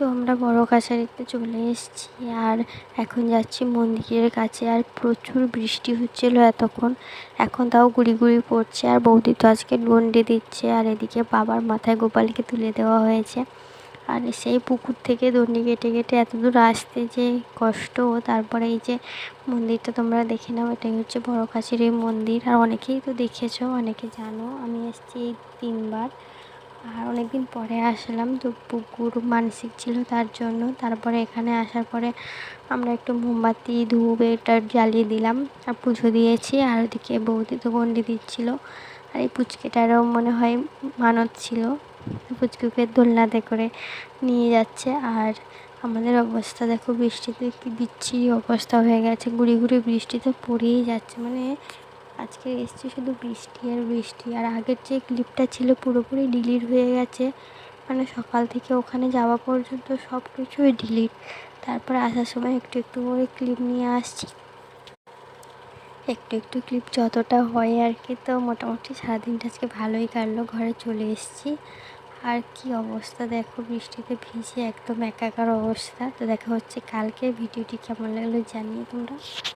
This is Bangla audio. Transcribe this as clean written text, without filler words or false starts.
তো আমরা বড় কাছারিতে চলে এসেছি আর এখন যাচ্ছি মন্দিরের কাছে। আর প্রচুর বৃষ্টি হচ্ছিল এতক্ষণ, এখন তাও গুড়ি গুড়ি পড়ছে। আর বৌদি তো আজকে ডন্ডি দিচ্ছে, আর এদিকে বাবার মাথায় গোপালকে তুলে দেওয়া হয়েছে। আর সেই পুকুর থেকে দণ্ডি কেটে কেটে এত দূর আসতে যে কষ্ট। তারপরে এই যে মন্দিরটা তোমরা দেখে নাও, এটাই হচ্ছে বড় কাছারির মন্দির। আর অনেকেই তো দেখেছো, অনেকে জানো। আমি এসেছি এই 3বার, আর অনেক দিন পরে আসলাম। তো পুকুর মানসিক ছিল তার জন্য। তারপরে এখানে আসার পরে আমরা একটু মোমবাতি ধূপ এটা জ্বালিয়ে দিলাম আর পুজো দিয়েছি। আর ওদিকে বৌদি তো গন্ডি দিচ্ছিল। আর এই পুচকেটারও মনে হয় মানত ছিল, পুচকুকে দোলনাতে করে নিয়ে যাচ্ছে। আর আমাদের অবস্থা দেখো, বৃষ্টিতে কি বিচ্ছিরি অবস্থা হয়ে গেছে, গুড়ি গুড়ি বৃষ্টিতে পড়েই যাচ্ছে। মানে আজকে এসছি শুধু বৃষ্টি আর বৃষ্টি। আর আগের যে ক্লিপটা ছিল পুরোপুরি ডিলিট হয়ে গেছে, মানে সকাল থেকে ওখানে যাওয়া পর্যন্ত সব কিছুই ডিলিট। তারপরে আসার সময় একটু একটু করে ক্লিপ নিয়ে আসছি, একটু একটু ক্লিপ যতটা হয় আর কি। তো মোটামুটি সারাদিনটা আজকে ভালোই কাটলো, ঘরে চলে এসেছি। আর কি অবস্থা দেখো, বৃষ্টিতে ভিজে একদম একাকার অবস্থা। তো দেখা হচ্ছে কালকে। ভিডিওটি কেমন লাগলো জানিয়ে তোমরা।